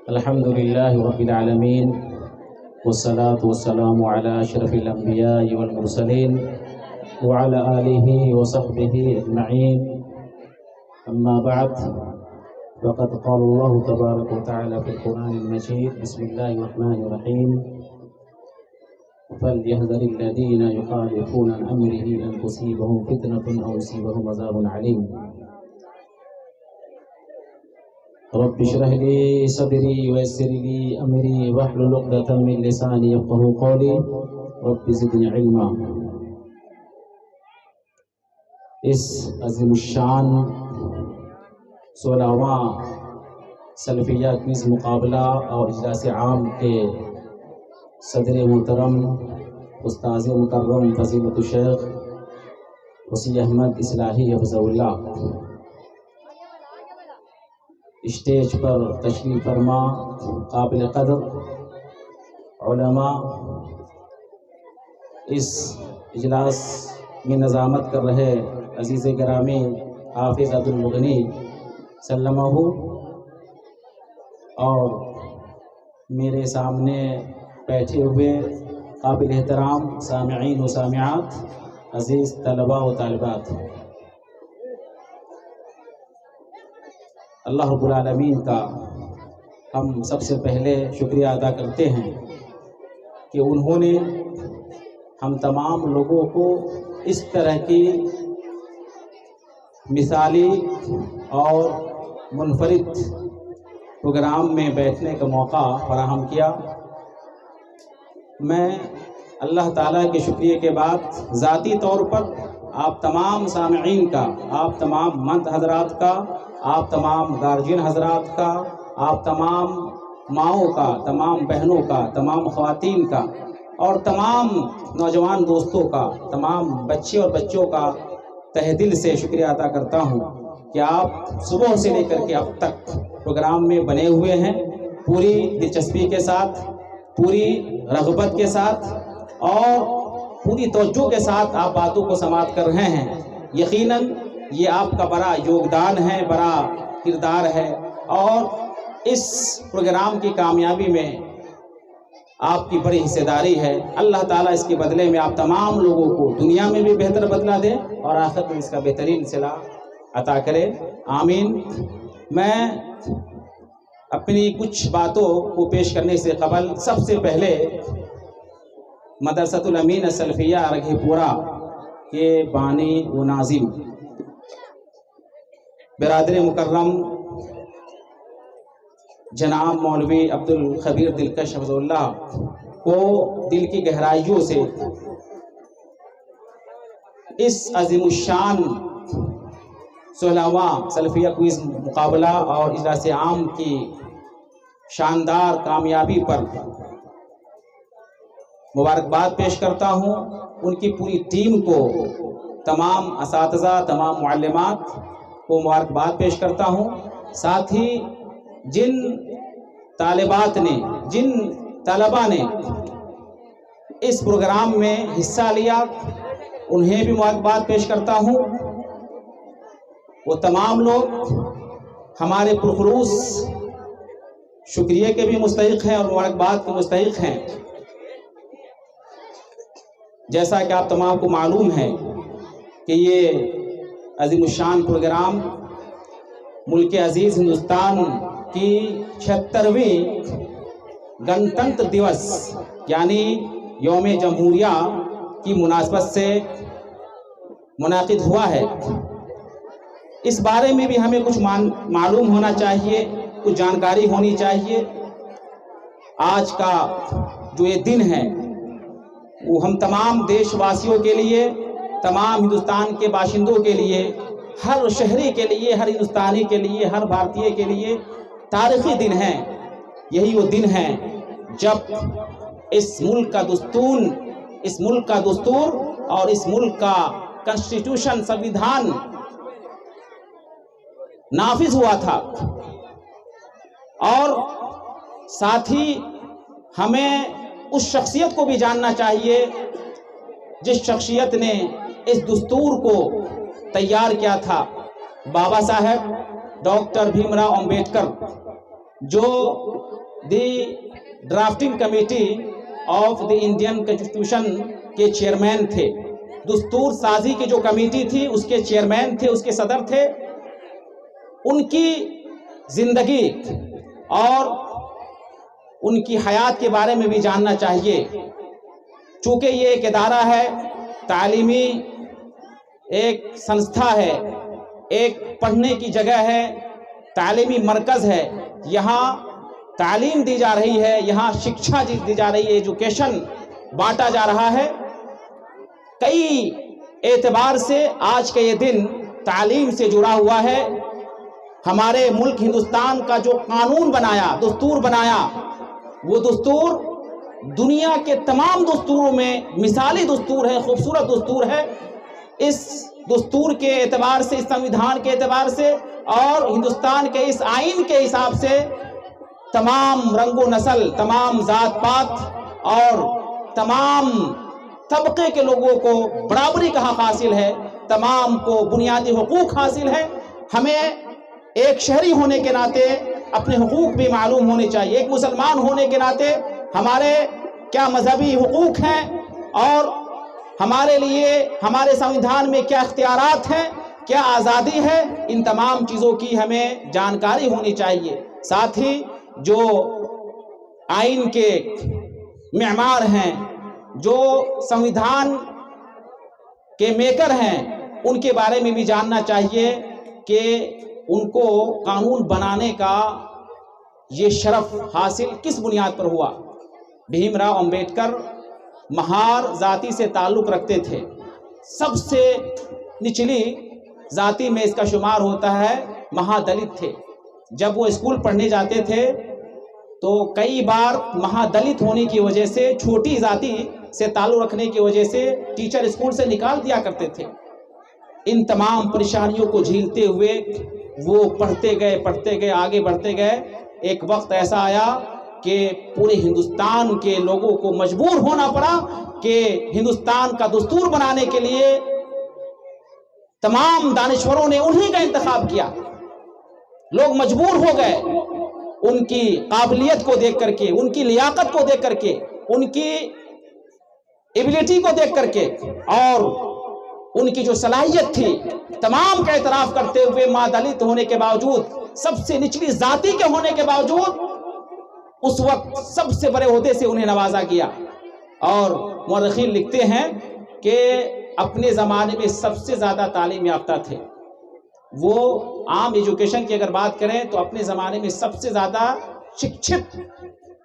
الحمد لله رب العالمين والصلاة والسلام على أشرف الأنبياء والمرسلين وعلى آله وصحبه أجمعين. أما بعد، فقد قال الله تبارك وتعالى في القرآن المجيد: بسم الله الرحمن الرحيم. فليحذر الذين يخالفون عن أمره أن تصيبهم فتنة أو يصيبهم عذاب عليم. رب اشرح لي صدري ويسر لي أمري واحلل عقدة من لساني يفقهوا قولي رب زدني علما. اس عظیم الشان 16واں سلفیہ کوئز مقابلہ اور اجلاس عام کے صدر محترم استاذ مکرم فضیلت الشیخ وسیع احمد اصلاحی حفظہ اللہ، اسٹیج پر تشریف فرما قابل قدر علماء، اس اجلاس میں نظامت کر رہے عزیز گرامی حافظ عبدالمغنی سلمہ، اور میرے سامنے بیٹھے ہوئے قابل احترام سامعین و سامعات، عزیز طلباء و طالبات، اللہ رب العالمین کا ہم سب سے پہلے شکریہ ادا کرتے ہیں کہ انہوں نے ہم تمام لوگوں کو اس طرح کی مثالی اور منفرد پروگرام میں بیٹھنے کا موقع فراہم کیا۔ میں اللہ تعالیٰ کے شکریہ کے بعد ذاتی طور پر آپ تمام سامعین کا، آپ تمام مرد حضرات کا، آپ تمام گارجین حضرات کا، آپ تمام ماؤں کا، تمام بہنوں کا، تمام خواتین کا اور تمام نوجوان دوستوں کا، تمام بچے اور بچوں کا تہ دل سے شکریہ ادا کرتا ہوں کہ آپ صبح سے لے کر کے اب تک پروگرام میں بنے ہوئے ہیں، پوری دلچسپی کے ساتھ، پوری رغبت کے ساتھ اور پوری توجہ کے ساتھ آپ باتوں کو سماعت کر رہے ہیں۔ یقیناً یہ آپ کا بڑا یوگدان ہے، بڑا کردار ہے، اور اس پروگرام کی کامیابی میں آپ کی بڑی حصہ داری ہے۔ اللہ تعالیٰ اس کے بدلے میں آپ تمام لوگوں کو دنیا میں بھی بہتر بدلہ دے اور آخرت میں اس کا بہترین صلہ عطا کرے، آمین۔ میں اپنی کچھ باتوں کو پیش کرنے سے قبل سب سے پہلے مدرسۃ الامین السلفیہ رگھی پورہ کے بانی و ناظم برادر مکرم جناب مولوی عبدالخبیر دلکش حفظہ اللہ کو دل کی گہرائیوں سے اس عظیم الشان 16واں سلفیہ کوئز مقابلہ اور اجلاس عام کی شاندار کامیابی پر مبارکباد پیش کرتا ہوں۔ ان کی پوری ٹیم کو، تمام اساتذہ، تمام معلمات کو مبارکباد پیش کرتا ہوں۔ ساتھ ہی جن طالبات نے، جن طلباء نے اس پروگرام میں حصہ لیا، انہیں بھی مبارکباد پیش کرتا ہوں۔ وہ تمام لوگ ہمارے پرخلوص شکریہ کے بھی مستحق ہیں اور مبارکباد کے مستحق ہیں۔ جیسا کہ آپ تمام کو معلوم ہے کہ یہ عظیم الشان پروگرام ملک عزیز ہندوستان کی 76ویں گنتنتر دیوس یعنی یوم جمہوریہ کی مناسبت سے منعقد ہوا ہے۔ اس بارے میں بھی ہمیں کچھ معلوم ہونا چاہیے، کچھ جانکاری ہونی چاہیے۔ آج کا جو یہ دن ہے وہ ہم تمام دیش واسیوں کے لیے، تمام ہندوستان کے باشندوں کے لیے، ہر شہری کے لیے، ہر ہندوستانی کے لیے، ہر بھارتی کے لیے تاریخی دن ہے۔ یہی وہ دن ہے جب اس ملک کا دستور اور اس ملک کا کنسٹیٹیوشن، سنویدھان نافذ ہوا تھا، اور ساتھ ہی ہمیں اس شخصیت کو بھی جاننا چاہیے جس شخصیت نے اس دستور کو تیار کیا تھا، بابا صاحب ڈاکٹر بھیم راؤ امبیڈکر۔ جو the drafting committee of the Indian constitution کے چیئرمین تھے، دستور سازی کی جو کمیٹی تھی اس کے چیئرمین تھے، اس کے صدر تھے، ان کی زندگی اور ان کی حیات کے بارے میں بھی جاننا چاہیے، چونکہ یہ ایک ادارہ ہے، تعلیمی ایک سنستھا ہے، ایک پڑھنے کی جگہ ہے، تعلیمی مرکز ہے، یہاں تعلیم دی جا رہی ہے، یہاں شکشا دی جا رہی ہے، ایجوکیشن بانٹا جا رہا ہے۔ کئی اعتبار سے آج کا یہ دن تعلیم سے جڑا ہوا ہے۔ ہمارے ملک ہندوستان کا جو قانون بنایا، دستور بنایا، وہ دستور دنیا کے تمام دستوروں میں مثالی دستور ہے، خوبصورت دستور ہے۔ اس دستور کے اعتبار سے، اس سنویدھان کے اعتبار سے اور ہندوستان کے اس آئین کے حساب سے تمام رنگ و نسل، تمام ذات پات اور تمام طبقے کے لوگوں کو برابری کا حق حاصل ہے، تمام کو بنیادی حقوق حاصل ہے۔ ہمیں ایک شہری ہونے کے ناطے اپنے حقوق بھی معلوم ہونے چاہیے، ایک مسلمان ہونے کے ناطے ہمارے کیا مذہبی حقوق ہیں اور ہمارے لیے ہمارے سنویدھان میں کیا اختیارات ہیں، کیا آزادی ہے، ان تمام چیزوں کی ہمیں جانکاری ہونی چاہیے۔ ساتھ ہی جو آئین کے معمار ہیں، جو سنویدھان کے میکر ہیں، ان کے بارے میں بھی جاننا چاہیے کہ ان کو قانون بنانے کا یہ شرف حاصل کس بنیاد پر ہوا۔ بھیم راؤ امبیڈکر مہار ذاتی سے تعلق رکھتے تھے، سب سے نچلی ذاتی میں اس کا شمار ہوتا ہے، مہادلت تھے۔ جب وہ اسکول پڑھنے جاتے تھے تو کئی بار مہادلت ہونے کی وجہ سے، چھوٹی ذاتی سے تعلق رکھنے کی وجہ سے ٹیچر اسکول سے نکال دیا کرتے تھے۔ ان تمام پریشانیوں کو جھیلتے ہوئے وہ پڑھتے گئے، آگے بڑھتے گئے۔ ایک وقت ایسا آیا کہ پورے ہندوستان کے لوگوں کو مجبور ہونا پڑا کہ ہندوستان کا دستور بنانے کے لیے تمام دانشوروں نے انہی کا انتخاب کیا۔ لوگ مجبور ہو گئے ان کی قابلیت کو دیکھ کر کے، ان کی لیاقت کو دیکھ کر کے، ان کی ایبلٹی کو دیکھ کر کے اور ان کی جو صلاحیت تھی، تمام کا اعتراف کرتے ہوئے، مہادلت ہونے کے باوجود، سب سے نچلی ذاتی کے ہونے کے باوجود، اس وقت سب سے بڑے عہدے سے انہیں نوازا گیا۔ اور مورخین لکھتے ہیں کہ اپنے زمانے میں سب سے زیادہ تعلیم یافتہ تھے۔ وہ عام ایجوکیشن کی اگر بات کریں تو اپنے زمانے میں سب سے زیادہ شکشت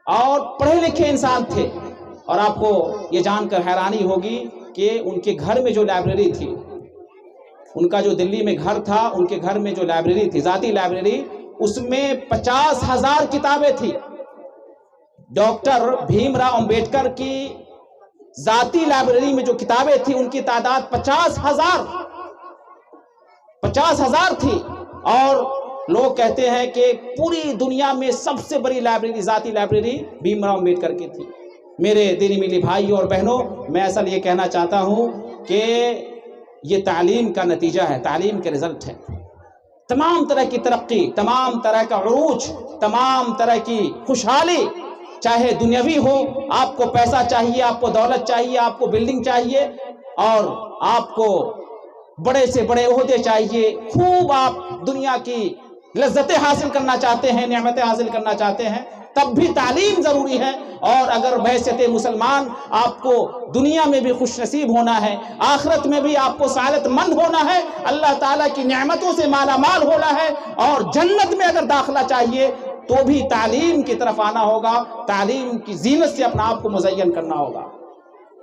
اور پڑھے لکھے انسان تھے۔ اور آپ کو یہ جان کر حیرانی ہوگی کہ ان کے گھر میں جو لائبریری تھی، ان کا جو دلی میں گھر تھا، ان کے گھر میں جو لائبریری تھی، ذاتی لائبریری، اس میں 50,000 کتابیں تھی۔ ڈاکٹر بھیم راؤ امبیڈکر کی ذاتی لائبریری میں جو کتابیں تھی، ان کی تعداد 50,000 تھی۔ اور لوگ کہتے ہیں کہ پوری دنیا میں سب سے بڑی لائبریری، ذاتی لائبریری بھیم راؤ امبیڈکر کی تھی۔ میرے دینی ملی بھائی اور بہنوں، میں اصل یہ کہنا چاہتا ہوں کہ یہ تعلیم کا نتیجہ ہے، تعلیم کے رزلٹ ہے۔ تمام طرح کی ترقی، تمام طرح کا عروج، تمام طرح کی خوشحالی، چاہے دنیاوی ہو، آپ کو پیسہ چاہیے، آپ کو دولت چاہیے، آپ کو بلڈنگ چاہیے اور آپ کو بڑے سے بڑے عہدے چاہیے، خوب آپ دنیا کی لذتیں حاصل کرنا چاہتے ہیں، نعمتیں حاصل کرنا چاہتے ہیں، تب بھی تعلیم ضروری ہے۔ اور اگر بحیثیت مسلمان آپ کو دنیا میں بھی خوش نصیب ہونا ہے، آخرت میں بھی آپ کو سعادت مند ہونا ہے، اللہ تعالیٰ کی نعمتوں سے مالا مال ہونا ہے، اور جنت میں اگر داخلہ چاہیے تو بھی تعلیم کی طرف آنا ہوگا، تعلیم کی زینت سے اپنا آپ کو مزین کرنا ہوگا۔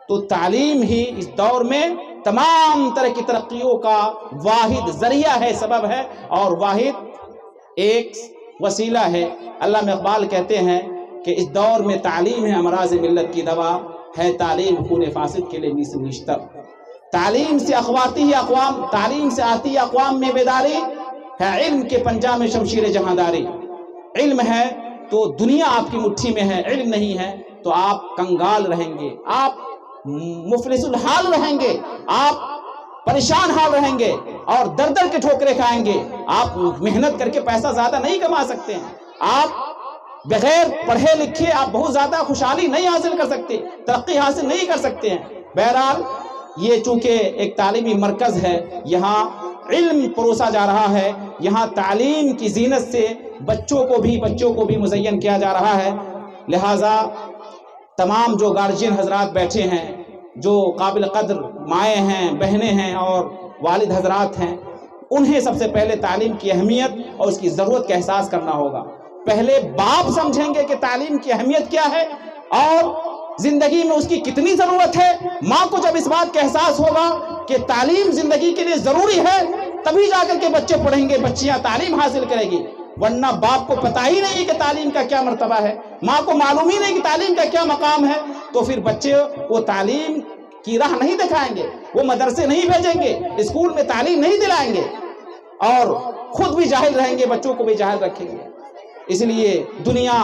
تو تعلیم ہی اس دور میں تمام طرح کی ترقیوں کا واحد ذریعہ ہے، سبب ہے اور واحد ایک وسیلہ ہے۔ علامہ اقبال کہتے ہیں کہ اس دور میں تعلیم ہے امراض ملت کی دوا، ہے تعلیم خون فاسد کے لیے میس نیشتر۔ تعلیم سے اخواتی ہی اقوام، تعلیم سے آتی اقوام میں بیداری ہے، علم کے پنجہ میں شمشیر جہانداری۔ علم ہے تو دنیا آپ کی مٹھی میں ہے، علم نہیں ہے تو آپ کنگال رہیں گے، آپ مفلس الحال رہیں گے، آپ پریشان حال رہیں گے اور در در کے ٹھوکریں کھائیں گے۔ آپ محنت کر کے پیسہ زیادہ نہیں کما سکتے ہیں، آپ بغیر پڑھے لکھے آپ بہت زیادہ خوشحالی نہیں حاصل کر سکتے، ترقی حاصل نہیں کر سکتے ہیں۔ بہرحال یہ چونکہ ایک تعلیمی مرکز ہے، یہاں علم پروسا جا رہا ہے، یہاں تعلیم کی زینت سے بچوں کو بھی مزین کیا جا رہا ہے، لہٰذا تمام جو گارجین حضرات بیٹھے ہیں، جو قابل قدر مائیں ہیں، بہنیں ہیں اور والد حضرات ہیں، انہیں سب سے پہلے تعلیم کی اہمیت اور اس کی ضرورت کا احساس کرنا ہوگا۔ پہلے باپ سمجھیں گے کہ تعلیم کی اہمیت کیا ہے اور زندگی میں اس کی کتنی ضرورت ہے۔ ماں کو جب اس بات کا احساس ہوگا کہ تعلیم زندگی کے لیے ضروری ہے، تبھی جا کر کے بچے پڑھیں گے، بچیاں تعلیم حاصل کریں گی، ورنہ باپ کو پتہ ہی نہیں کہ تعلیم کا کیا مرتبہ ہے، ماں کو معلوم ہی نہیں کہ تعلیم کا کیا مقام ہے، تو پھر بچے وہ تعلیم کی راہ نہیں دکھائیں گے، وہ مدرسے نہیں بھیجیں گے، اسکول میں تعلیم نہیں دلائیں گے اور خود بھی جاہل رہیں گے، بچوں کو بھی جاہل رکھیں گے۔ اس لیے دنیا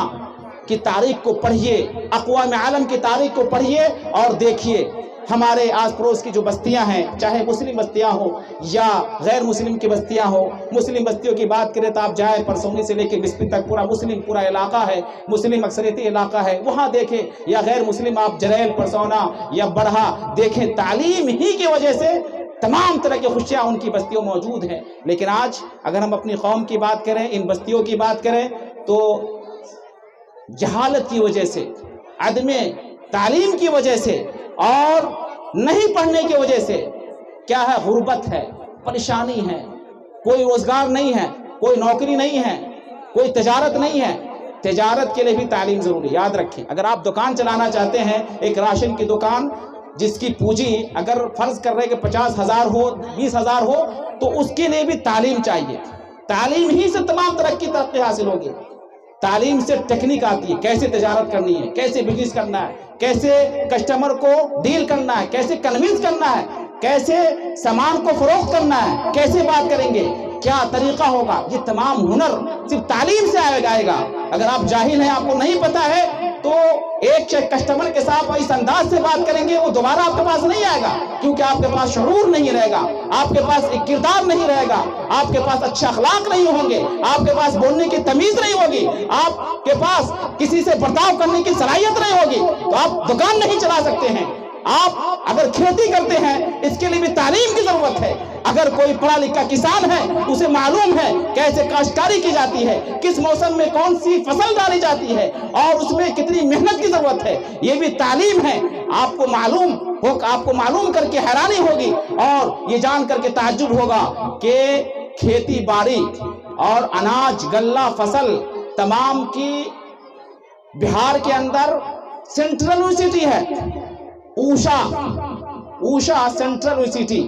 کی تاریخ کو پڑھیے، اقوام عالم کی تاریخ کو پڑھیے اور دیکھیے ہمارے آس پڑوس کی جو بستیاں ہیں، چاہے مسلم بستیاں ہوں یا غیر مسلم کی بستیاں ہوں۔ مسلم بستیوں کی بات کریں تو آپ جائیں پرسونی سے لے کے بسپی تک پورا علاقہ ہے، مسلم اکثریتی علاقہ ہے، وہاں دیکھیں، یا غیر مسلم آپ جریل، پرسونا یا بڑھا دیکھیں، تعلیم ہی کی وجہ سے تمام طرح کی خوشیاں ان کی بستیوں موجود ہیں۔ لیکن آج اگر ہم اپنی قوم کی بات کریں، ان بستیوں کی بات کریں، تو جہالت کی وجہ سے، عدم تعلیم کی وجہ سے اور نہیں پڑھنے کی وجہ سے کیا ہے، غربت ہے، پریشانی ہے، کوئی روزگار نہیں ہے، کوئی نوکری نہیں ہے، کوئی تجارت نہیں ہے۔ تجارت کے لیے بھی تعلیم ضروری، یاد رکھیں۔ اگر آپ دکان چلانا چاہتے ہیں، ایک راشن کی دکان، جس کی پونجی اگر فرض کر رہے کہ 50,000 ہو، 20,000 ہو، تو اس کے لیے بھی تعلیم چاہیے۔ تعلیم ہی سے تمام ترقی حاصل ہوگی۔ تعلیم سے ٹیکنیک آتی ہے، کیسے تجارت کرنی ہے، کیسے بزنس کرنا ہے، کیسے کسٹمر کو ڈیل کرنا ہے، کیسے کنونس کرنا ہے، کیسے سامان کو فروخت کرنا ہے، کیسے بات کریں گے، کیا طریقہ ہوگا، یہ تمام ہنر صرف تعلیم سے آئے گا۔ اگر آپ جاہل ہیں، آپ کو نہیں پتا ہے، تو ایک کسٹمر کے ساتھ اس انداز سے بات کریں گے، وہ دوبارہ آپ کے پاس نہیں آئے گا، کیونکہ آپ کے پاس شعور نہیں رہے گا، آپ کے پاس ایک کردار نہیں رہے گا، آپ کے پاس اچھا اخلاق نہیں ہوں گے، آپ کے پاس بولنے کی تمیز نہیں ہوگی، آپ کے پاس کسی سے برتاؤ کرنے کی صلاحیت نہیں ہوگی، تو آپ دکان نہیں چلا سکتے ہیں۔ آپ اگر کھیتی کرتے ہیں، اس کے لیے بھی تعلیم کی ضرورت ہے۔ اگر کوئی پڑھا لکھا کسان ہے، اسے معلوم ہے کیسے کاشتکاری کی جاتی ہے، کس موسم میں کون سی فصل ڈالی جاتی ہے اور اس میں کتنی محنت کی ضرورت ہے، یہ بھی تعلیم ہے۔ آپ کو معلوم کر کے حیرانی ہوگی اور یہ جان کر کے تعجب ہوگا کہ کھیتی باڑی اور اناج غلہ فصل تمام کی بہار کے اندر سینٹرل یونیورسٹی ہے، اوشا سینٹرل یونیورسٹی،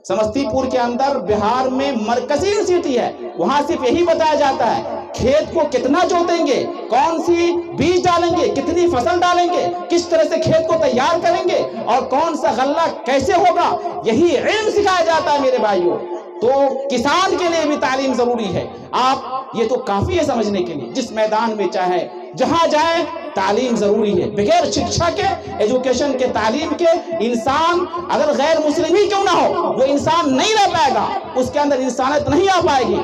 سمستی پور کے اندر بہار میں مرکزی یونیورسٹی ہے۔ وہاں صرف یہی بتایا جاتا ہے کھیت کو کتنا جوتیں گے، کون سی بیج ڈالیں گے، کتنی فصل ڈالیں گے، کس طرح سے کھیت کو تیار کریں گے اور کون سا غلہ کیسے ہوگا، یہی علم سکھایا جاتا ہے میرے بھائیوں۔ تو کسان کے لیے بھی تعلیم ضروری ہے۔ آپ یہ تو کافی ہے سمجھنے کے لیے، جس میدان میں چاہے جہاں جائیں تعلیم ضروری ہے۔ بغیر شکشا کے، ایجوکیشن کے، تعلیم کے، انسان اگر غیر مسلم ہی کیوں نہ ہو، وہ انسان نہیں رہ پائے گا، اس کے اندر انسانیت نہیں آ پائے گی۔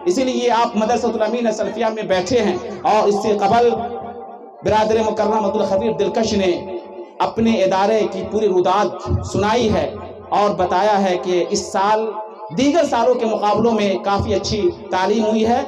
اسی لیے آپ مدرسۃ الامین سلفیہ میں بیٹھے ہیں، اور اس سے قبل برادر مکرم عبدالخبیر دلکش نے اپنے ادارے کی پوری روداد سنائی ہے اور بتایا ہے کہ اس سال دیگر سالوں کے مقابلوں میں کافی اچھی تعلیم ہوئی ہے۔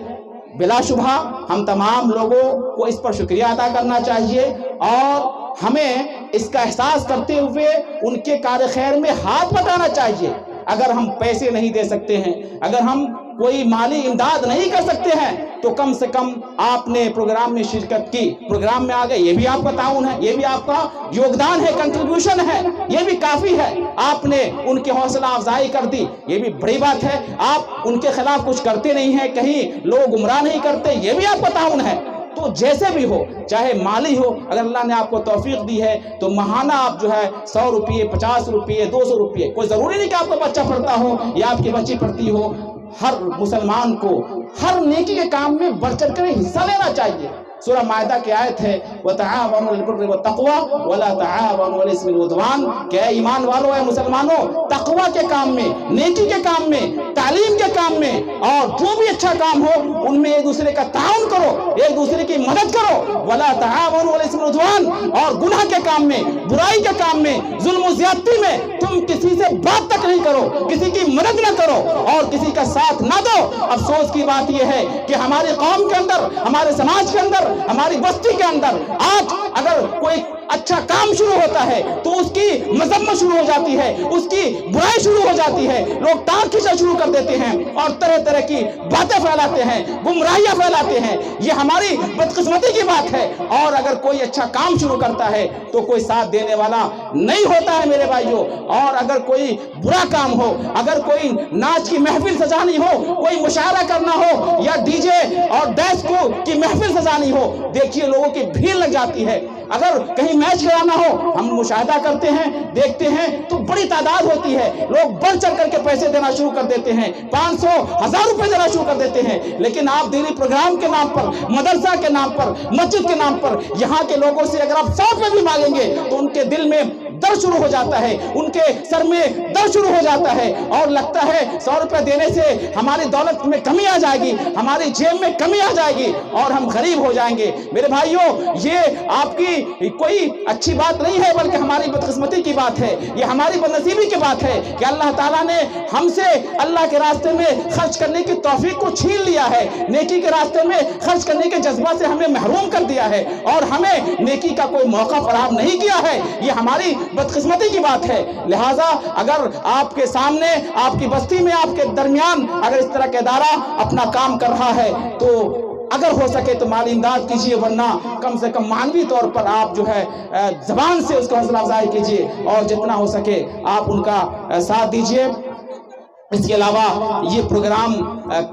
بلا شبہ ہم تمام لوگوں کو اس پر شکریہ ادا کرنا چاہیے اور ہمیں اس کا احساس کرتے ہوئے ان کے کار خیر میں ہاتھ بٹانا چاہیے۔ اگر ہم پیسے نہیں دے سکتے ہیں، اگر ہم کوئی مالی امداد نہیں کر سکتے ہیں، تو کم سے کم آپ نے پروگرام میں شرکت کی، پروگرام میں آگئے، یہ بھی آپ کا تعاون ہے، یہ بھی آپ کا یوگدان ہے، کنٹریبیوشن ہے، یہ بھی کافی ہے۔ آپ نے ان کی حوصلہ افزائی کر دی، یہ بھی بڑی بات ہے۔ آپ ان کے خلاف کچھ کرتے نہیں ہیں، کہیں لوگ گمراہ نہیں کرتے، یہ بھی آپ کا تعاون ہے۔ تو جیسے بھی ہو، چاہے مالی ہو، اگر اللہ نے آپ کو توفیق دی ہے تو ماہانہ آپ جو ہے 100 روپئے، 50 روپئے، 200 روپئے، کوئی ضروری نہیں کہ آپ کا بچہ پڑھتا ہو یا آپ کی بچی پڑھتی ہو، ہر مسلمان کو ہر نیکی کے کام میں بڑھ چڑھ کر حصہ لینا چاہیے۔ سورہ مائدہ کی آیت ہے وَتَعَاوَنُوا عَلَى الْبِرِّ وَالتَّقْوَىٰ وَلَا تَعَاوَنُوا عَلَى الْإِثْمِ وَالْعُدْوَانِ کہ اے ایمان والو، اے مسلمانوں، تقوی کے کام میں، نیکی کے کام میں، تعلیم کے کام میں اور جو بھی اچھا کام ہو ان میں ایک دوسرے کا تعاون کرو، ایک دوسرے کی مدد کرو۔ وَلَا تَعَاوَنُوا عَلَى الْإِثْمِ وَالْعُدْوَانِ اور گناہ کے کام میں، برائی کے کام میں، ظلم و زیادتی میں تم کسی سے بات تک نہیں کرو، کسی کی مدد نہ کرو اور کسی کا ساتھ نہ دو۔ افسوس کی بات یہ ہے کہ ہماری قوم کے اندر، ہمارے سماج کے اندر، ہماری بستی کے اندر آج اگر کوئی اچھا کام شروع ہوتا ہے تو اس کی مذمت شروع ہو جاتی ہے، اس کی برائی شروع ہو جاتی ہے، لوگ ٹانگ کھینچنا شروع کر دیتے ہیں اور طرح طرح کی باتیں پھیلاتے ہیں، گمراہیاں پھیلاتے ہیں۔ یہ ہماری بدقسمتی کی بات ہے۔ اور اگر کوئی اچھا کام شروع کرتا ہے تو کوئی ساتھ دینے والا نہیں ہوتا ہے میرے بھائیوں۔ اور اگر کوئی برا کام ہو، اگر کوئی ناچ کی محفل سجانی ہو، کوئی مشاعرہ کرنا ہو یا ڈی جے اور ڈیسکو کی محفل سجانی ہو، دیکھیے لوگوں کی بھیڑ لگ جاتی ہے۔ اگر کہیں میچ کرانا ہو، ہم مشاہدہ کرتے ہیں، دیکھتے ہیں تو بڑی تعداد ہوتی ہے، لوگ بڑھ چڑھ کر کے پیسے دینا شروع کر دیتے ہیں، 500 1000 روپے دینا شروع کر دیتے ہیں۔ لیکن آپ دینی پروگرام کے نام پر، مدرسہ کے نام پر، مسجد کے نام پر یہاں کے لوگوں سے اگر آپ 100 روپے بھی مانگیں گے تو ان کے دل میں درد شروع ہو جاتا ہے، ان کے سر میں درد شروع ہو جاتا ہے اور لگتا ہے 100 روپے دینے سے ہماری دولت میں کمی آ جائے گی، ہماری جیب میں کمی آ جائے گی اور ہم غریب ہو جائیں گے۔ میرے بھائیوں، یہ آپ کی کوئی اچھی بات نہیں ہے بلکہ ہماری بدقسمتی کی بات ہے، یہ ہماری بدنصیبی کی بات ہے کہ اللہ تعالیٰ نے ہم سے اللہ کے راستے میں خرچ کرنے کی توفیق کو چھین لیا ہے، نیکی کے راستے میں خرچ کرنے کے جذبہ سے ہمیں محروم کر دیا ہے اور ہمیں نیکی کا کوئی موقع فراہم نہیں کیا ہے۔ یہ ہماری بدقسمتی کی بات ہے۔ لہٰذا اگر آپ کے سامنے، آپ کی بستی میں، آپ کے درمیان اگر اس طرح کا ادارہ اپنا کام کر رہا ہے تو اگر ہو سکے تو مالی امداد کیجیے، ورنہ کم سے کم معنوی طور پر آپ جو ہے زبان سے اس کو حوصلہ افزائی کیجیے اور جتنا ہو سکے آپ ان کا ساتھ دیجیے۔ اس کے علاوہ یہ پروگرام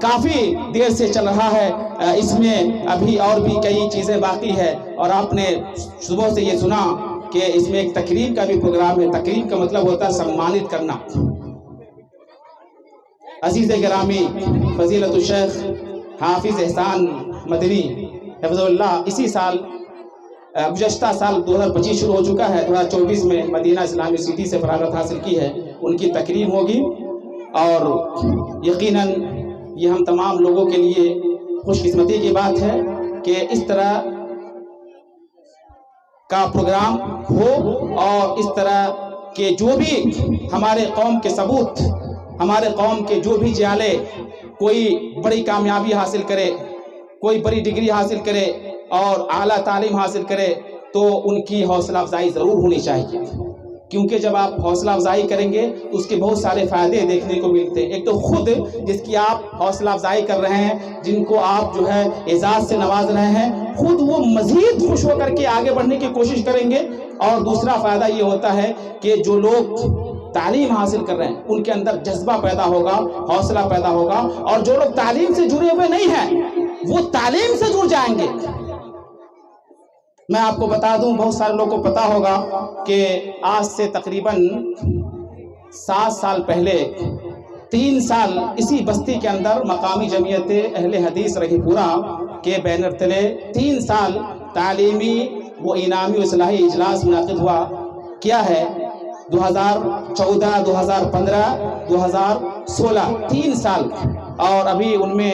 کافی دیر سے چل رہا ہے، اس میں ابھی اور بھی کئی چیزیں باقی ہے اور آپ نے صبح سے یہ سنا کہ اس میں ایک تقریب کا بھی پروگرام ہے۔ تقریب کا مطلب ہوتا ہے سمانت کرنا۔ عزیز گرامی، فضیلت الشیخ حافظ احسان مدنی حفظ اللہ اسی سال گزشتہ سال 2025 شروع ہو چکا ہے، 2024 میں مدینہ اسلامی سٹی سے فراغت حاصل کی ہے، ان کی تقریب ہوگی اور یقیناً یہ ہم تمام لوگوں کے لیے خوش قسمتی کی بات ہے کہ اس طرح کا پروگرام ہو اور اس طرح کے جو بھی ہمارے قوم کے ثبوت، ہمارے قوم کے جو بھی جالے کوئی بڑی کامیابی حاصل کرے، کوئی بڑی ڈگری حاصل کرے اور اعلیٰ تعلیم حاصل کرے تو ان کی حوصلہ افزائی ضرور ہونی چاہیے، کیونکہ جب آپ حوصلہ افزائی کریں گے تو اس کے بہت سارے فائدے دیکھنے کو ملتے ہیں۔ ایک تو خود جس کی آپ حوصلہ افزائی کر رہے ہیں، جن کو آپ جو ہے اعزاز سے نواز رہے ہیں، خود وہ مزید خوش ہو کر کے آگے بڑھنے کی کوشش کریں گے۔ اور دوسرا فائدہ یہ ہوتا ہے کہ جو لوگ تعلیم حاصل کر رہے ہیں ان کے اندر جذبہ پیدا ہوگا، حوصلہ پیدا ہوگا، اور جو لوگ تعلیم سے جڑے ہوئے نہیں ہیں وہ تعلیم سے جڑ جائیں گے۔ میں آپ کو بتا دوں، بہت سارے لوگوں کو پتا ہوگا کہ آج سے تقریباً 7 سال پہلے 3 سال اسی بستی کے اندر مقامی جمعیت اہل حدیث رہی پورا کے بینر تلے 3 سال تعلیمی و انعامی و اصلاحی اجلاس منعقد ہوا۔ کیا ہے 2014 2015 2016 3 سال، اور ابھی ان میں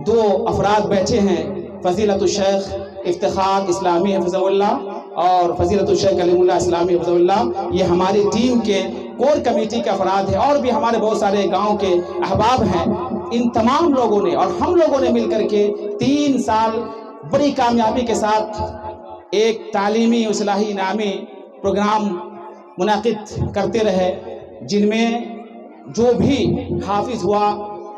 2 افراد بیٹھے ہیں، فضیلت الشیخ افتخار اسلامی حفظ اللہ اور فضیلت الشیخ کلیم اللہ اسلامی حفظ اللہ۔ یہ ہماری ٹیم کے کور کمیٹی کے افراد ہیں اور بھی ہمارے بہت سارے گاؤں کے احباب ہیں۔ ان تمام لوگوں نے اور ہم لوگوں نے مل کر کے 3 سال بڑی کامیابی کے ساتھ ایک تعلیمی اصلاحی انعامی پروگرام منعقد کرتے رہے، جن میں جو بھی حافظ ہوا،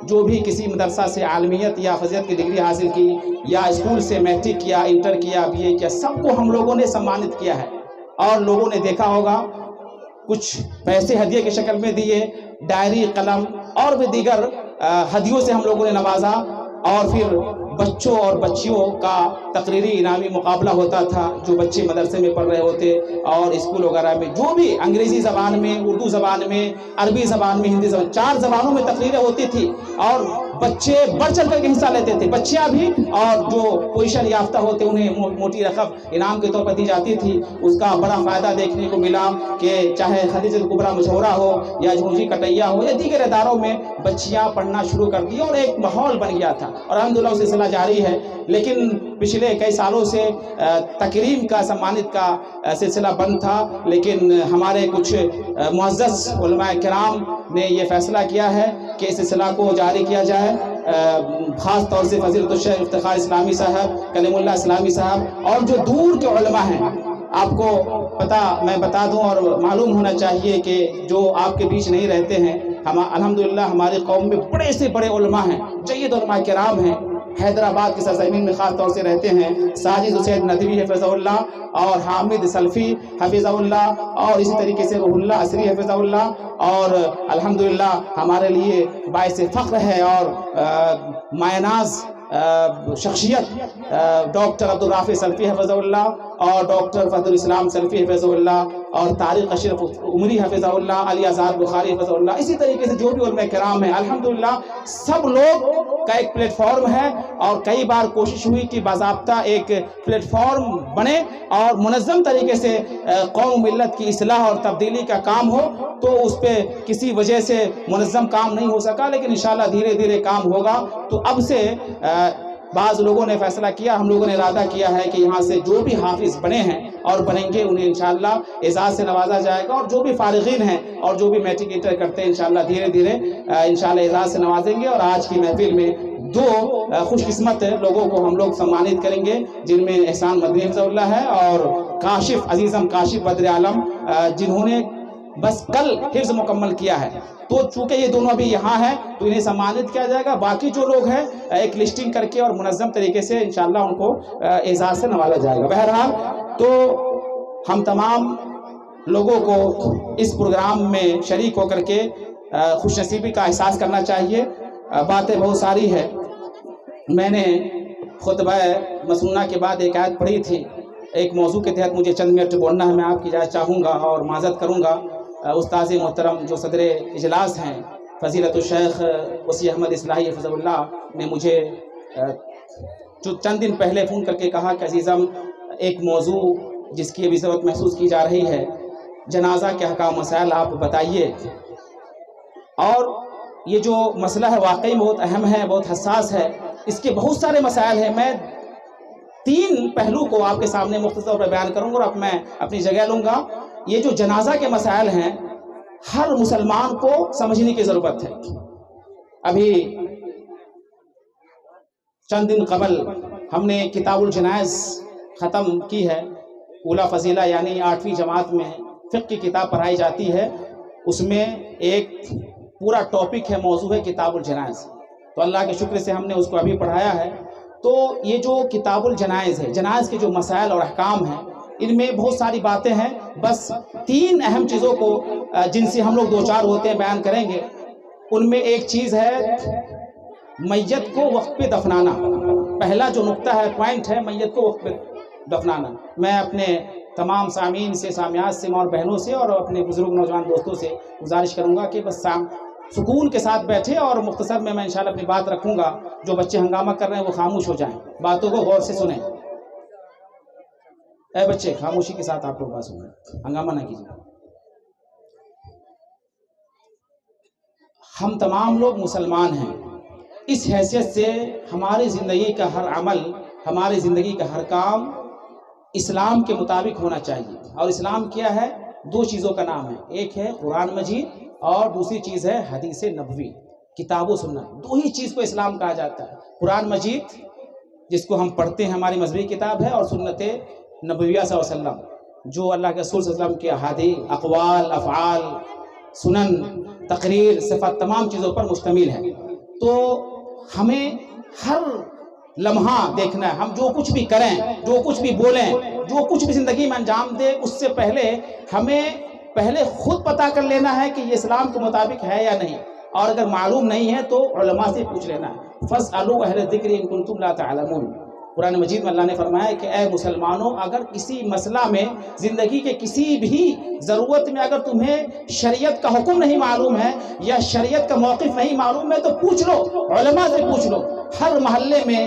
جو بھی کسی مدرسہ سے عالمیت یا فضیلت کی ڈگری حاصل کی یا اسکول سے میٹرک کیا، انٹر کیا، بی اے کیا، سب کو ہم لوگوں نے سمانت کیا ہے۔ اور لوگوں نے دیکھا ہوگا کچھ پیسے ہدیے کی شکل میں دیے، ڈائری، قلم اور بھی دیگر ہدیوں سے ہم لوگوں نے نوازا، اور پھر بچوں اور بچیوں کا تقریری انعامی مقابلہ ہوتا تھا، جو بچے مدرسے میں پڑھ رہے ہوتے اور اسکول وغیرہ میں جو بھی انگریزی زبان میں، اردو زبان میں، عربی زبان میں، ہندی زبان، 4 زبانوں میں تقریریں ہوتی تھی اور بچے بڑھ چڑھ کر کے حصہ لیتے تھے، بچیاں بھی، اور جو پوزیشن یافتہ ہوتے انہیں موٹی رقم انعام کے طور پر دی جاتی تھی۔ اس کا بڑا فائدہ دیکھنے کو ملا کہ چاہے خدیجہ کبریٰ مجھورہ ہو یا جھونجھی کٹیا ہو یا دیگر اداروں میں بچیاں پڑھنا شروع کر دی اور ایک ماحول بن گیا تھا، اور الحمدللہ وہ سلسلہ جاری ہے۔ لیکن پچھلے کئی سالوں سے تکریم کا، سمانت کا سلسلہ بند تھا، لیکن ہمارے کچھ معزز علماء کرام نے یہ فیصلہ کیا ہے کہ اس سلسلہ کو جاری کیا جائے، خاص طور سے فضیلت الشیخ افتخار اسلامی صاحب، کلیم اللہ اسلامی صاحب، اور جو دور کے علماء ہیں، آپ کو پتہ میں بتا دوں اور معلوم ہونا چاہیے کہ جو آپ کے بیچ نہیں رہتے ہیں، الحمدللہ ہماری قوم میں بڑے سے بڑے علماء ہیں، جید علماء کرام ہیں، حیدرآباد کی سرزمین میں خاص طور سے رہتے ہیں، ساجد حسین ندوی حفظہ اللہ اور حامد سلفی حفظہ اللہ، اور اسی طریقے سے روح اللہ عصری حفظہ اللہ، اور الحمدللہ ہمارے لیے باعث فخر ہے اور مائناز شخصیت ڈاکٹر عبدالرافع سلفی حفظہ اللہ اور ڈاکٹر فضل الاسلام سلفی حفظہ اللہ اور طارق اشرف عمری حفظہ اللہ، علی آزاد بخاری حفظہ اللہ، اسی طریقے سے جو بھی علماء کرام ہیں، الحمدللہ سب لوگ کا ایک پلیٹ فارم ہے، اور کئی بار کوشش ہوئی کہ باضابطہ ایک پلیٹ فارم بنے اور منظم طریقے سے قوم ملت کی اصلاح اور تبدیلی کا کام ہو، تو اس پہ کسی وجہ سے منظم کام نہیں ہو سکا، لیکن انشاءاللہ دھیرے دھیرے کام ہوگا۔ تو اب سے بعض لوگوں نے فیصلہ کیا، ہم لوگوں نے ارادہ کیا ہے کہ یہاں سے جو بھی حافظ بنے ہیں اور بنیں گے انہیں انشاءاللہ اعزاز سے نوازا جائے گا، اور جو بھی فارغین ہیں اور جو بھی میٹرک انٹر کرتے ہیں انشاءاللہ دھیرے دھیرے انشاءاللہ اعزاز سے نوازیں گے۔ اور آج کی محفل میں دو خوش قسمت لوگوں کو ہم لوگ سمانت کریں گے، جن میں احسان مدنی حفظہ اللہ ہے اور کاشف عزیزم کاشف بدر عالم، جنہوں نے بس کل حفظ مکمل کیا ہے۔ تو چونکہ یہ دونوں ابھی یہاں ہیں تو انہیں سمانت کیا جائے گا، باقی جو لوگ ہیں ایک لسٹنگ کر کے اور منظم طریقے سے انشاءاللہ ان کو اعزاز سے نوازا جائے گا۔ بہرحال تو ہم تمام لوگوں کو اس پروگرام میں شریک ہو کر کے خوش نصیبی کا احساس کرنا چاہیے۔ باتیں بہت ساری ہے، میں نے خطبہ مسنونہ کے بعد ایک آیت پڑھی تھی، ایک موضوع کے تحت مجھے چند منٹ بولنا ہے، میں آپ کی اجازت چاہوں گا اور معذرت کروں گا۔ استاذ محترم جو صدر اجلاس ہیں فضیلت الشیخ وسیع احمد اصلاحی حفظہ اللہ نے مجھے جو چند دن پہلے فون کر کے کہا کہ عزیزم ایک موضوع جس کی ابھی ضرورت محسوس کی جا رہی ہے، جنازہ کے احکام مسائل آپ بتائیے۔ اور یہ جو مسئلہ ہے واقعی بہت اہم ہے، بہت حساس ہے، اس کے بہت سارے مسائل ہیں۔ میں 3 پہلو کو آپ کے سامنے مختصر پر بیان کروں گا اور اب میں اپنی جگہ لوں گا۔ یہ جو جنازہ کے مسائل ہیں ہر مسلمان کو سمجھنے کی ضرورت ہے۔ ابھی چند دن قبل ہم نے کتاب الجنائز ختم کی ہے، اولا فضیلہ یعنی 8ویں جماعت میں فقہ کی کتاب پڑھائی جاتی ہے، اس میں ایک پورا ٹاپک ہے، موضوع ہے کتاب الجنائز۔ تو اللہ کے شکر سے ہم نے اس کو ابھی پڑھایا ہے۔ تو یہ جو کتاب الجنائز ہے، جنائز کے جو مسائل اور احکام ہیں، ان میں بہت ساری باتیں ہیں، بس 3 اہم چیزوں کو جن سے ہم لوگ 2-4 ہوتے ہیں بیان کریں گے۔ ان میں ایک چیز ہے میت کو وقت پہ دفنانا، پہلا جو نقطہ ہے، پوائنٹ ہے، میت کو وقت پہ دفنانا۔ میں اپنے تمام سامعین سے، سامعات سے، ماں اور بہنوں سے اور اپنے بزرگ نوجوان دوستوں سے گزارش کروں گا کہ بس سکون کے ساتھ بیٹھے، اور مختصر میں انشاءاللہ اپنی بات رکھوں گا۔ جو بچے ہنگامہ کر رہے ہیں وہ خاموش ہو جائیں، باتوں کو غور سے سنیں۔ اے بچے خاموشی کے ساتھ آپ لوگ بات سنیں، ہنگامہ نہ کیجیے۔ ہم تمام لوگ مسلمان ہیں، اس حیثیت سے ہماری زندگی کا ہر عمل، ہماری زندگی کا ہر کام اسلام کے مطابق ہونا چاہیے۔ اور اسلام کیا ہے؟ 2 چیزوں کا نام ہے، ایک ہے قرآن مجید اور دوسری چیز ہے حدیث نبوی، کتاب و سنت۔ 2 ہی چیز کو اسلام کہا جاتا ہے، قرآن مجید جس کو ہم پڑھتے ہیں، ہماری مذہبی کتاب ہے، اور سنت نبویہ صلی اللہ علیہ وسلم جو اللہ کے رسول صلی اللہ علیہ وسلم کے احادیث، اقوال، افعال، سنن، تقریر، صفات، تمام چیزوں پر مشتمل ہے۔ تو ہمیں ہر لمحہ دیکھنا ہے، ہم جو کچھ بھی کریں، جو کچھ بھی بولیں، جو کچھ بھی زندگی میں انجام دیں، اس سے پہلے ہمیں خود پتہ کر لینا ہے کہ یہ اسلام کے مطابق ہے یا نہیں، اور اگر معلوم نہیں ہے تو علماء سے پوچھ لینا ہے۔ فَاسْأَلُوا أَهْلَ الذِّكْرِ إِن كُنتُمْ لَا تَعْلَمُونَ۔ قرآن مجید میں اللہ نے فرمایا کہ اے مسلمانوں، اگر کسی مسئلہ میں، زندگی کے کسی بھی ضرورت میں اگر تمہیں شریعت کا حکم نہیں معلوم ہے یا شریعت کا موقف نہیں معلوم ہے تو پوچھ لو، علماء سے پوچھ لو۔ ہر محلے میں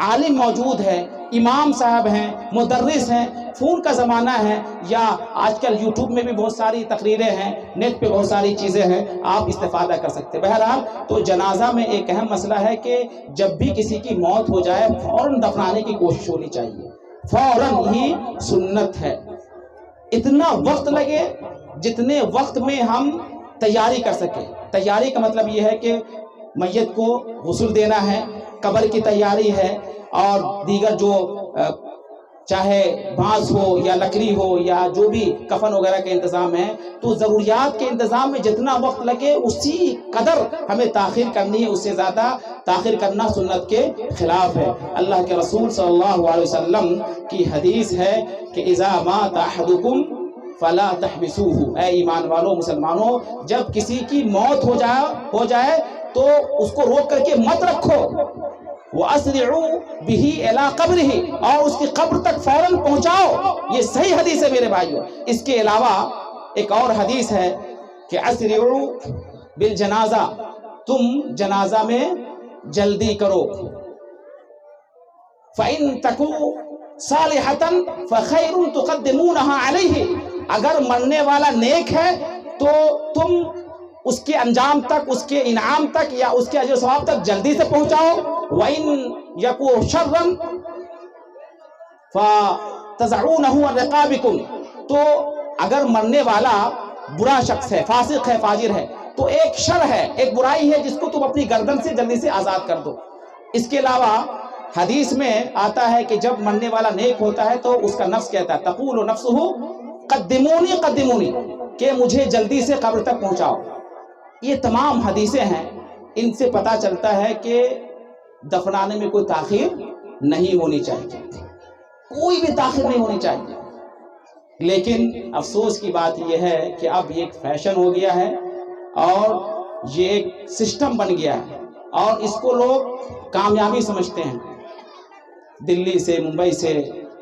عالم موجود ہے، امام صاحب ہیں، مدرس ہیں، فون کا زمانہ ہے، یا آج کل یوٹیوب میں بھی بہت ساری تقریریں ہیں، نیٹ پہ بہت ساری چیزیں ہیں، آپ استفادہ کر سکتے ہیں۔ بہرحال تو جنازہ میں ایک اہم مسئلہ ہے کہ جب بھی کسی کی موت ہو جائے فوراً دفنانے کی کوشش ہونی چاہیے، فوراً ہی سنت ہے۔ اتنا وقت لگے جتنے وقت میں ہم تیاری کر سکیں۔ تیاری کا مطلب یہ ہے کہ میت کو غسل دینا ہے، قبر کی تیاری ہے، اور دیگر جو چاہے بانس ہو یا لکڑی ہو یا جو بھی کفن وغیرہ کے انتظام ہے، تو ضروریات کے انتظام میں جتنا وقت لگے اسی قدر ہمیں تاخیر کرنی ہے، اس سے زیادہ تاخیر کرنا سنت کے خلاف ہے۔ اللہ کے رسول صلی اللہ علیہ وسلم کی حدیث ہے کہ اذا مات احدکم فلا تحبسوه، اے ایمان والو، مسلمانوں، جب کسی کی موت ہو جائے تو اس کو روک کر کے مت رکھو، وَأَسْرِعُوا بِهِ إِلَىٰ قَبْرِهِ، اور اس کی قبر تک فوراً پہنچاؤ۔ یہ صحیح حدیث ہے میرے بھائیوں۔ اس کے علاوہ ایک اور حدیث ہے کہ أَسْرِعُوا بِالْجَنَازَةِ، تم جنازہ میں جلدی کرو، فَإِن تَكُوا صَالِحَةً فَخَيْرٌ تُقَدِّمُونَهَا عَلَيْهِ، اگر مرنے والا نیک ہے تو تم اس کے انجام تک، اس کے انعام تک یا اس کے اجر و ثواب تک جلدی سے پہنچاؤ۔ وَإِن يَكُوا شَرًّا فَتَزَعُونَهُ عَنْ رِقَابِكُمْ، تو اگر مرنے والا برا شخص ہے، فاسق ہے، فاجر ہے، تو ایک شر ہے، ایک برائی ہے جس کو تم اپنی گردن سے جلدی سے آزاد کر دو۔ اس کے علاوہ حدیث میں آتا ہے کہ جب مرنے والا نیک ہوتا ہے تو اس کا نفس کہتا ہے تقول نفسه قدمونی قدمونی، کہ مجھے جلدی سے قبر تک پہنچاؤ۔ یہ تمام حدیثیں ہیں، ان سے پتہ چلتا ہے کہ دفنانے میں کوئی تاخیر نہیں ہونی چاہیے، کوئی بھی تاخیر نہیں ہونی چاہیے۔ لیکن افسوس کی بات یہ ہے کہ اب یہ ایک فیشن ہو گیا ہے اور یہ ایک سسٹم بن گیا ہے، اور اس کو لوگ کامیابی سمجھتے ہیں۔ دلی سے، ممبئی سے،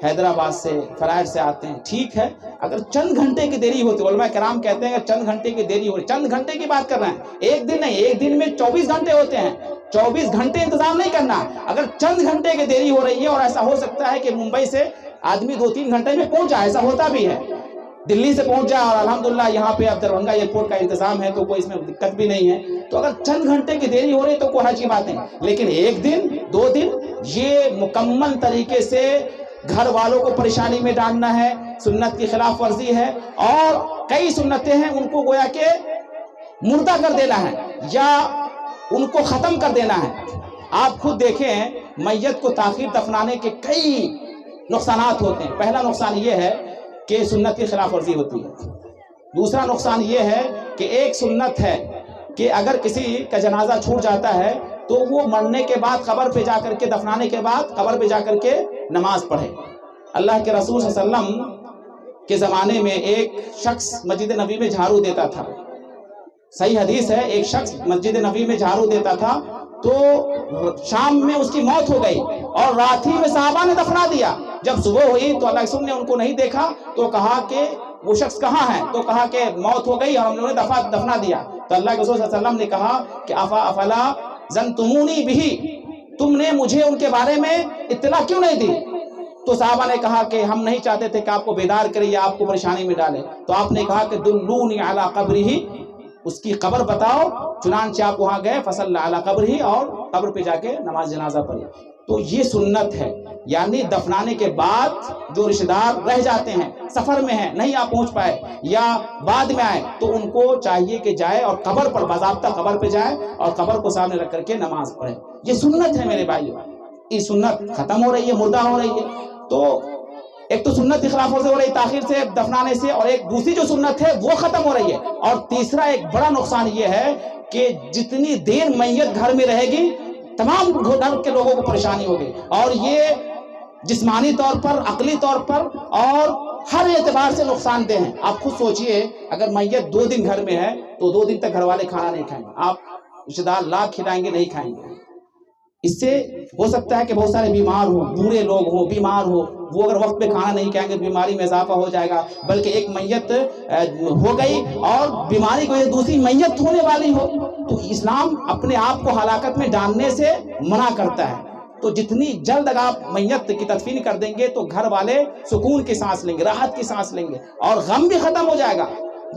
حیدرآباد سے، فلائٹ سے آتے ہیں، ٹھیک ہے، اگر چند گھنٹے کی دیری ہوتی، علماء کرام کہتے ہیں کہ چند گھنٹے کی دیری ہو رہی، چند گھنٹے کی بات کر رہے ہیں، ایک دن نہیں، ایک دن میں 24 گھنٹے ہوتے ہیں، 24 گھنٹے انتظام نہیں کرنا۔ اگر چند گھنٹے کی دیری ہو رہی ہے، اور ایسا ہو سکتا ہے کہ ممبئی سے آدمی 2-3 گھنٹے میں پہنچ جائے، ایسا ہوتا بھی ہے، دلی سے پہنچ جائے، اور الحمدللہ یہاں پہ اب دربھنگہ ایئرپورٹ کا انتظام ہے تو کوئی اس میں دقت بھی نہیں ہے، تو اگر چند گھنٹے کی دیری ہو رہی تو کوئی حرج کی بات نہیں۔ لیکن ایک دن، 2 دن، یہ مکمل طریقے سے گھر والوں کو پریشانی میں ڈالنا ہے، سنت کی خلاف ورزی ہے، اور کئی سنتیں ہیں ان کو گویا کہ مردہ کر دینا ہے یا ان کو ختم کر دینا ہے۔ آپ خود دیکھیں، میت کو تاخیر دفنانے کے کئی نقصانات ہوتے ہیں۔ پہلا نقصان یہ ہے کہ سنت کی خلاف ورزی ہوتی ہے۔ دوسرا نقصان یہ ہے کہ ایک سنت ہے کہ اگر کسی کا جنازہ چھوٹ جاتا ہے تو وہ مرنے کے بعد قبر پہ جا کر کے، دفنانے کے بعد قبر پہ جا کر کے نماز پڑھے۔ اللہ کے رسول صلی اللہ علیہ وسلم کے زمانے میں ایک شخص مسجد نبی میں جھاڑو دیتا تھا، صحیح حدیث ہے، ایک شخص مسجد نبی میں جھاڑو دیتا تھا، تو شام میں اس کی موت ہو گئی اور رات ہی میں صحابہ نے دفنا دیا۔ جب صبح ہوئی تو اللہ کے رسول نے ان کو نہیں دیکھا تو کہا کہ وہ شخص کہاں ہے؟ تو کہا کہ موت ہو گئی اور ہم نے دفنا دیا۔ تو اللہ کے رسول صلی اللہ علیہ وسلم نے کہا کہ افلا ظننتمونی بہ، تم نے مجھے ان کے بارے میں اطلاع کیوں نہیں دی؟ تو صحابہ نے کہا کہ ہم نہیں چاہتے تھے کہ آپ کو بیدار کرے یا آپ کو پریشانی میں ڈالے۔ تو آپ نے کہا کہ دلونی علی قبرہ، اس کی قبر بتاؤ۔ چنانچہ آپ وہاں گئے، فصلی علی قبرہ، اور قبر پہ جا کے نماز جنازہ پڑھی۔ تو یہ سنت ہے، یعنی دفنانے کے بعد جو رشتہ دار رہ جاتے ہیں، سفر میں ہیں، نہیں آپ پہنچ پائے یا بعد میں آئے، تو ان کو چاہیے کہ جائے اور قبر پر باضابطہ قبر پہ جائے اور قبر کو سامنے رکھ کر کے نماز پڑھے۔ یہ سنت ہے میرے بھائیو۔ یہ سنت ختم ہو رہی ہے، مردہ ہو رہی ہے۔ تو ایک تو سنت کی خلاف ورزی ہو رہی ہے تاخیر سے، دفنانے سے، اور ایک دوسری جو سنت ہے وہ ختم ہو رہی ہے۔ اور تیسرا ایک بڑا نقصان یہ ہے کہ جتنی دیر میت گھر میں رہے گی تمام گھر کے لوگوں کو پریشانی ہوگی، اور یہ جسمانی طور پر، عقلی طور پر اور ہر اعتبار سے نقصان دہ ہیں۔ آپ خود سوچئے، اگر میت 2 دن گھر میں ہے تو 2 دن تک گھر والے کھانا نہیں کھائیں گے، آپ رشتہ دار لاکھ کھلائیں گے نہیں کھائیں گے۔ اس سے ہو سکتا ہے کہ بہت سارے بیمار ہوں، بوڑھے لوگ ہوں، بیمار ہوں، وہ اگر وقت پہ کھانا نہیں کھائیں گے تو بیماری میں اضافہ ہو جائے گا، بلکہ ایک میت ہو گئی اور بیماری کی وجہ سے دوسری میت ہونے والی ہو، تو اسلام اپنے آپ کو ہلاکت میں ڈالنے سے منع کرتا ہے۔ تو جتنی جلد اگر آپ میت کی تدفین کر دیں گے تو گھر والے سکون کی سانس لیں گے، راحت کی سانس لیں گے، اور غم بھی ختم ہو جائے گا۔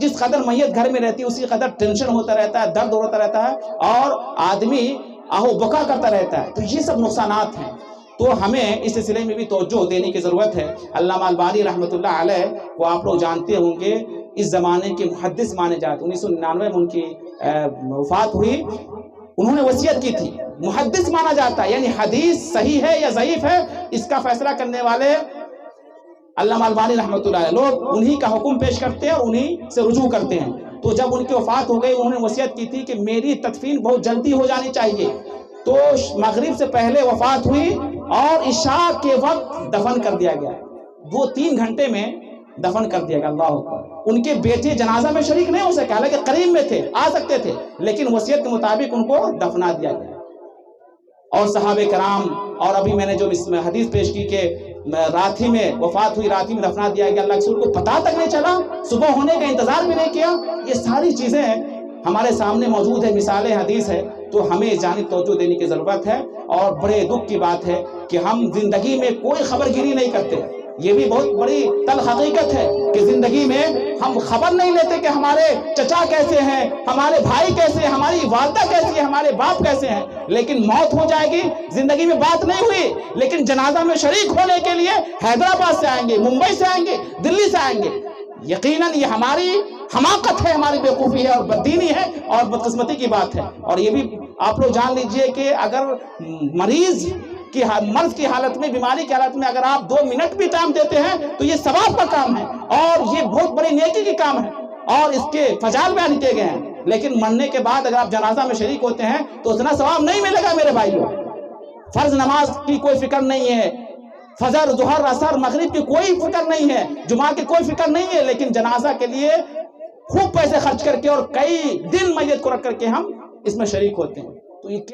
جس قدر میت گھر میں رہتی ہے اسی قدر ٹینشن ہوتا رہتا ہے، درد ہوتا رہتا ہے، اور آدمی آہو بکا کرتا رہتا ہے۔ تو یہ سب نقصانات ہیں، تو ہمیں اس سلسلے میں بھی توجہ دینے کی ضرورت ہے۔ علامہ البانی رحمۃ اللہ علیہ کو آپ لوگ جانتے ہوں گے، اس زمانے کے محدث مانے جاتے، 1999 میں ان کی وفات ہوئی۔ انہوں نے وصیت کی تھی، محدث مانا جاتا ہے، یعنی حدیث صحیح ہے یا ضعیف ہے اس کا فیصلہ کرنے والے علامہ البانی رحمۃ اللہ علیہ، لوگ انہی کا حکم پیش کرتے ہیں اور انہی سے رجوع کرتے ہیں۔ تو جب ان کی وفات ہو گئی انہوں نے وصیت کی تھی کہ میری تدفین بہت جلدی ہو جانی چاہیے، تو مغرب سے پہلے وفات ہوئی اور عشاء کے وقت دفن کر دیا گیا، 2-3 گھنٹے میں دفن کر دیا گیا۔ اللہ اکبر۔ ان کے بیٹے جنازہ میں شریک نہیں ہو سکے، حالانکہ قریب میں تھے، آ سکتے تھے، لیکن وصیت کے مطابق ان کو دفنا دیا گیا۔ اور صحابہ کرام، اور ابھی میں نے جو حدیث پیش کی کہ رات ہی میں وفات ہوئی، رات ہی میں دفنا دیا گیا، اللہ کے رسول کو پتہ تک نہیں چلا، صبح ہونے کا انتظار بھی نہیں کیا۔ یہ ساری چیزیں ہمارے سامنے موجود ہے، مثال حدیث ہے، تو ہمیں اس جانب توجہ دینے کی ضرورت ہے۔ اور بڑے دکھ کی بات ہے کہ ہم زندگی میں کوئی خبر گیری نہیں کرتے۔ یہ بھی بہت بڑی تلخ حقیقت ہے کہ زندگی میں ہم خبر نہیں لیتے کہ ہمارے چچا کیسے ہیں، ہمارے بھائی کیسے ہیں، ہماری والدہ کیسی ہے، ہمارے باپ کیسے ہیں، لیکن موت ہو جائے گی، زندگی میں بات نہیں ہوئی، لیکن جنازہ میں شریک ہونے کے لیے حیدرآباد سے آئیں گے، ممبئی سے آئیں گے، دلی سے آئیں گے۔ یقیناً یہ ہماری حماقت ہے، ہماری بیوقوفی ہے اور بددینی ہے اور بدقسمتی کی بات ہے۔ اور یہ بھی آپ لوگ جان لیجئے کہ اگر مرض کی حالت میں، بیماری کی حالت میں اگر آپ 2 منٹ بھی ٹائم دیتے ہیں تو یہ ثواب کا کام ہے اور یہ بہت بڑی نیکی کی کام ہے، اور اس کے فضائل بیان کیے گئے ہیں۔ لیکن مرنے کے بعد اگر آپ جنازہ میں شریک ہوتے ہیں تو اتنا ثواب نہیں ملے گا میرے بھائیوں۔ فرض نماز کی کوئی فکر نہیں ہے، فجر، ظہر، عصر، مغرب کی کوئی فکر نہیں ہے، جمعہ کی کوئی فکر نہیں ہے، لیکن جنازہ کے لیے خوب پیسے خرچ کر کے اور کئی دن میت کو رکھ کر کے ہم اس میں شریک ہوتے ہیں۔ تو یہ